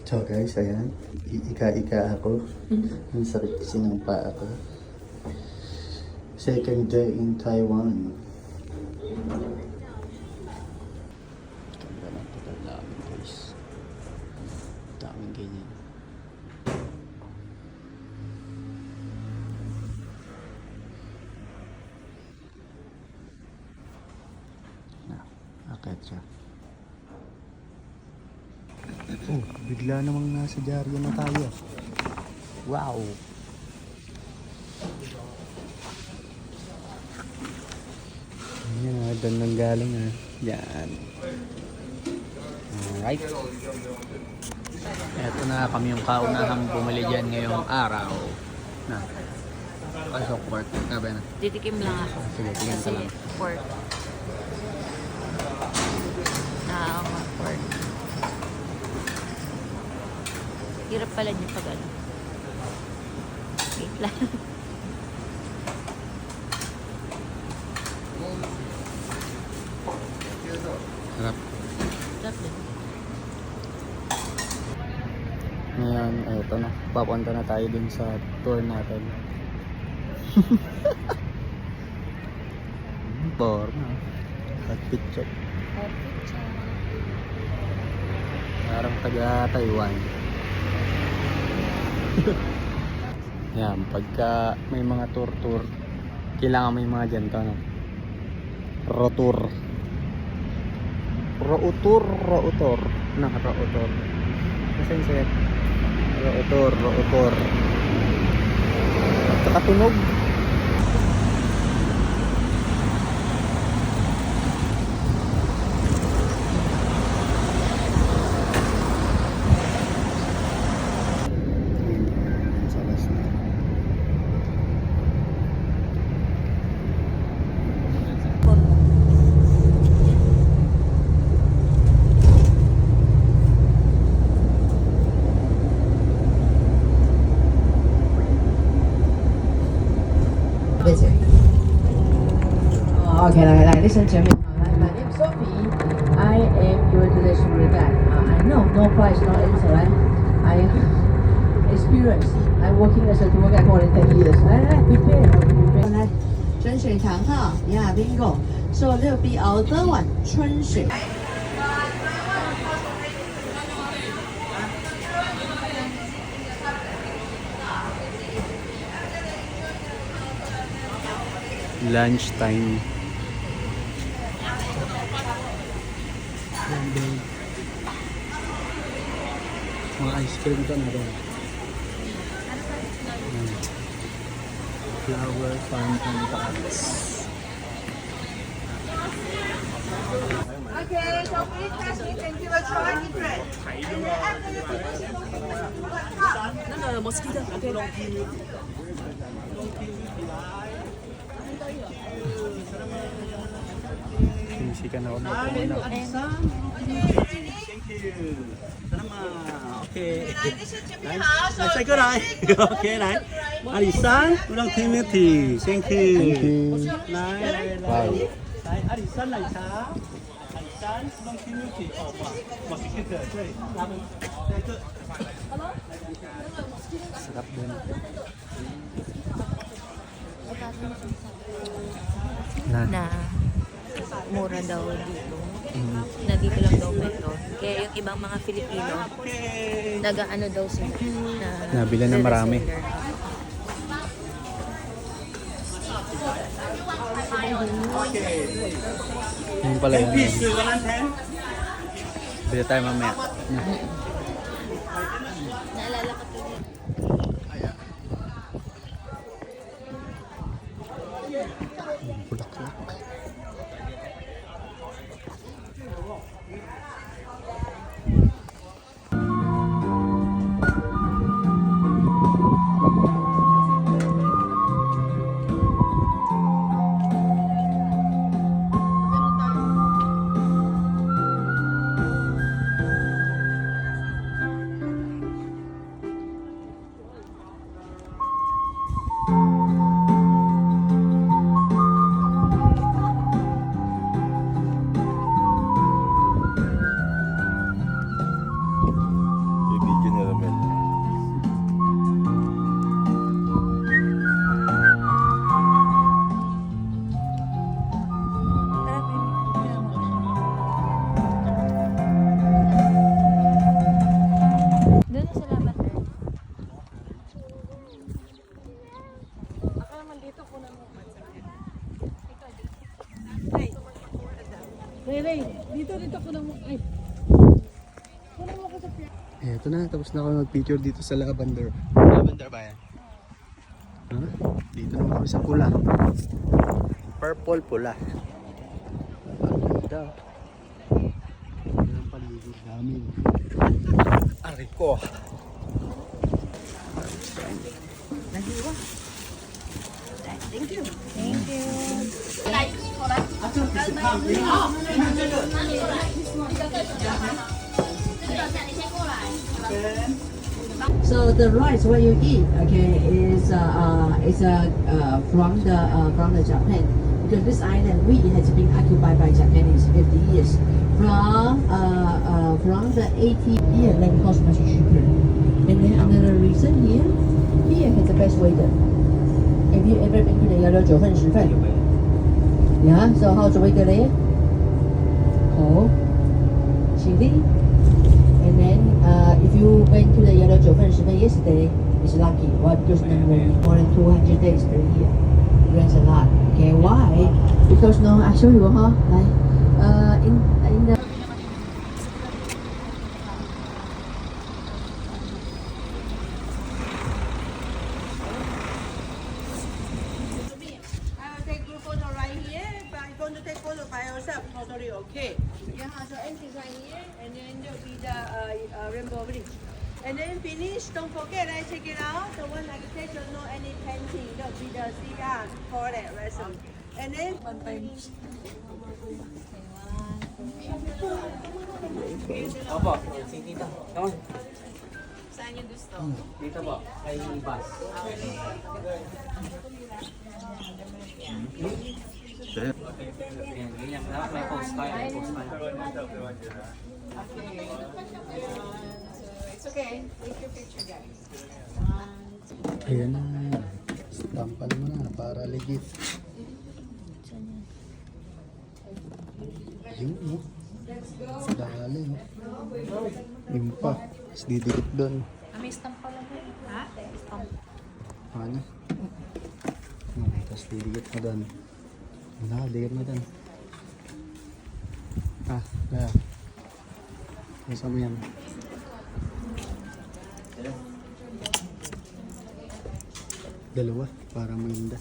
So guys, ayan. Ika-ika ako. Ang sakit kasi ng paa ko. Second day in Taiwan. Ganda ng tagal namin guys. Daming ganyan. Akit siya. Oh, bigla namang nasa dyaryo na tayo. Wow! Ayan, doon nang galing ha. Yan. Alright. Eto na kami yung kaunahang bumili dyan ngayong araw. Na. Pasok pork. Sabi na. Titikim lang ako. Sige, tingin ka lang. Pork. Pork. Hirap pala niya pag ano. Wait lang. Sarap. Sarap din. Ngayon, eto na. Papunta na tayo dun sa tour natin. Porma. At picture. Parang taga Taiwan. Yan, pagka may mga tour, kailangan may mga ganito, no? Rotour. Routor. Routor. Kasi set. Routor. At saka tunog. Okay, listen to me. My name is Sophie. I am your tour guide. I know, no price, no answer, right? I experience. I'm working as a tour guide more than 10 years. I prepare. 春水堂哈，Yeah, bingo. So there will be our third one, 春水。Lunch time. Mga ice cream ito na rin. Flower fountain cards. Okay, so please pass me. Thank you for trying it. And then after you finish it, don't forget to put a cup. No, mosquito. Okay. Sinisikan ako na ito. Thank you. 那么 OK， 来，这是准备好，手再过来，OK， 来，阿里山，不让 community，Thank you， 来，阿里山奶茶，阿里山不让 community， 哦，哇，mosquito， 对，他们在这。 Sarap din. Na mura daw dito. Na dito lang daw meron. Kaya yung ibang mga Filipino, nag-ano daw sila. Nabila na marami. Yun pala yun. Bila tayo mamaya. Naalala ko to. Bulaklak. sa lavender. Eto na, tapos na ako mag-picture dito sa lavender. Lavender ba yan? Ha? Dito naman kami sa pula. Purple pula. Ang ganda. Ganda ng paligid namin. Aray ko. Thank you. So the rice what you eat, okay, is from the Japan, because this island really has been occupied by Japanese 50 years. From the 80 year land cost much cheaper. And then another reason here has the best weather. Have you ever been to the Yellow 九份十份? Yeah, so how's the weather there? Cold, chilly. And then if you went to the Yellow 九份十份 yesterday, it's lucky. Why? Because more than 200 days per year. It rains a lot. Okay, why? Because no, I show you, huh? Like, in the I will take group photo right here, but you're going to take photo by yourself, totally okay. Yeah, so entrance right here, and then there'll be the rainbow bridge. And then finish, don't forget, I check it out. The one architecture, no any painting, there'll be the CR for that reason. And then Opo, si Tita. Come on. Saan yung gusto? Dito po, kay Bas. Yan, ganyan. Dapat may post tayo. May post tayo. It's okay. Take your picture, guys. Ayan na. Stampan mo na para legit. Ayun mo. Dali mo. Yun pa. Tapos didikit doon. May stamp pala mo. Ha? Stamp. Ano? Tapos didikit mo doon. Dikit mo doon. Kaya. Masa mo yan. Dalawa, para mainda.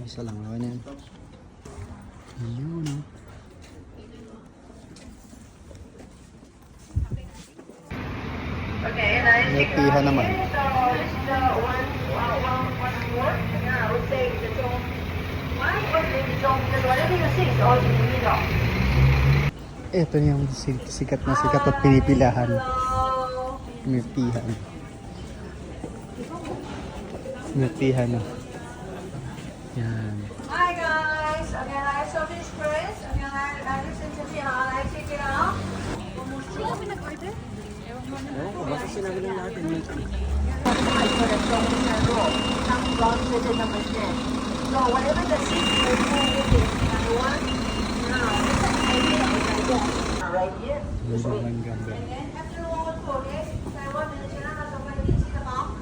Isa lang, okay na yan. Ayun, oh. Netihan naman. Ito na yung sikat na sikat at pinipilahan. Netihan. Netihan. Yan. hi guys, again I saw this press, again I listen to me, I check it out. Hindi kami nag-order? Oo, basta sinabi lang natin. So whatever the seat you want, right here. Ang ganda. And then after a while, okay, so I want to see the mom.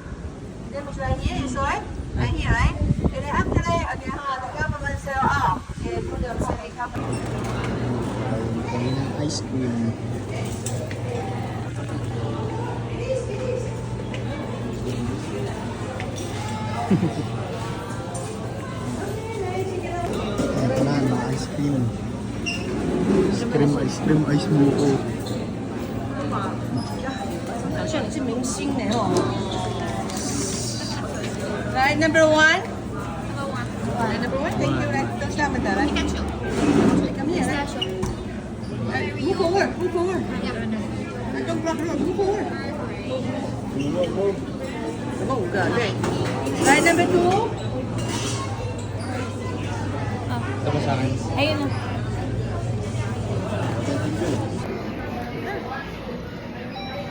Then it's right here, you saw it? Right here, right? And then after that, again, the government sell off. Okay, put the company. Ayun kami ng ice cream. Ito na, mga ice cream. Ice cream, buko. 好像你是明星呢哦。来，number one。来，number one。Thank you。来，都是他们的来。Come here，来。move forward，move forward。Don't block her，move forward。总共5个，对。来，number two。 Ito pa sa akin. Ayun na.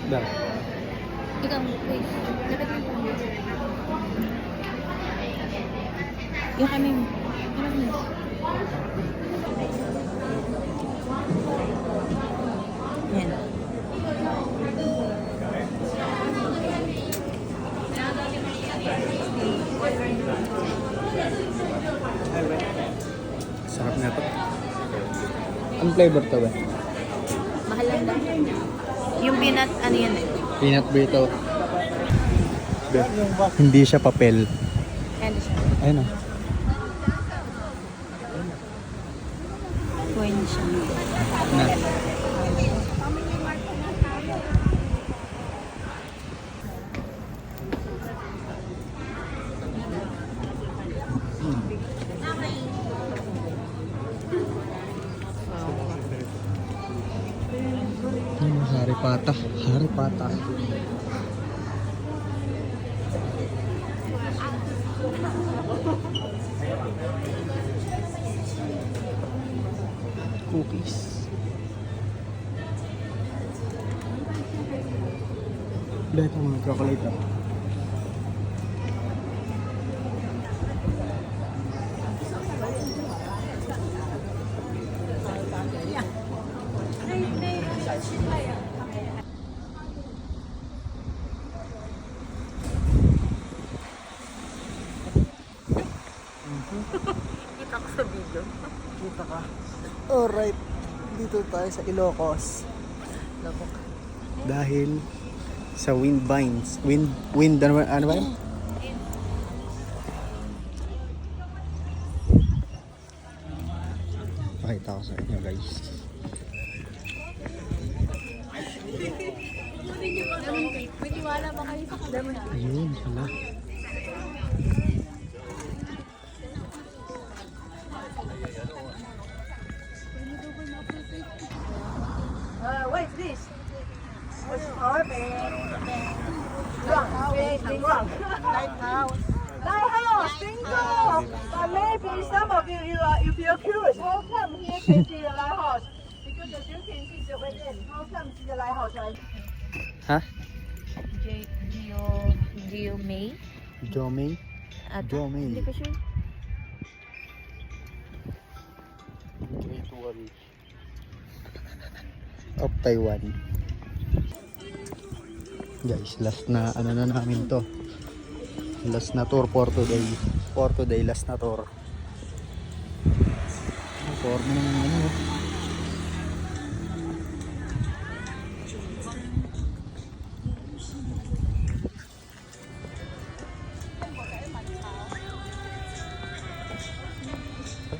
Da. Ikaw, please. Dapat mo. Yung kami mo. Yan. Sarap na to. Ang flavor to ba? Mahal lang daw. Yung peanut, ano yan eh? Peanut burrito. Hindi siya papel. Ano siya? Ayun o. Coin siya. Na. Haripata. Haripata. Cookies. Dahil ito mga chocolate. Kita ko sa video. Kita ka. Alright. Dito tayo sa Ilocos. Loko. Dahil sa wind vines. Wind ano ba yun? Pakita ko sa inyo guys. Maniwala ba kayo sa kadama? Ayun, hala. What is this? What's Lighthouse. Lighthouse, bingo! But maybe some of you, if you're curious, how come here can see the lighthouse? Because as you can see the way in, how come see the lighthouse, right? Ha? Gio May? Jomei? Ata? Jomei. Hindi ko sure. Great Wall of Taiwan. Guys, last na ano na namin to. Last na tour for today. For today, last na tour. Tour mo naman ano.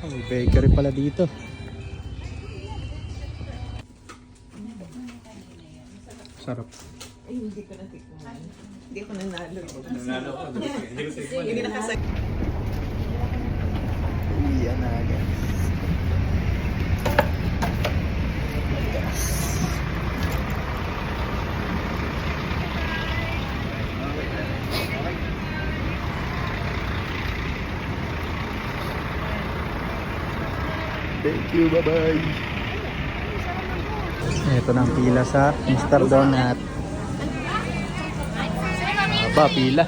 May bakery pala dito. Sarap. Yan na guys. Thank you, bye-bye. Ito na ang pila sa Mr. Donut. Aba, pila.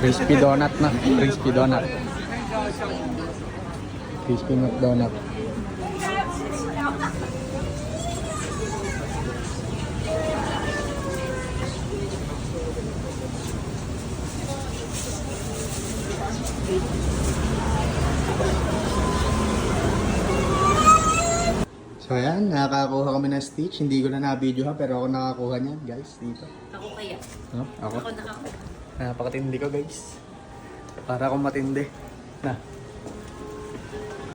Crispy donut na. Crispy donut. Crispy McDonut. So ayan, nakakakuha kami ng Stitch. Hindi ko na na-video ha, pero ako nakakuha niyan guys dito. Ako kaya. No? Ako? Ako nakakuha. Napakatindi ko guys. Para akong matindi. Na.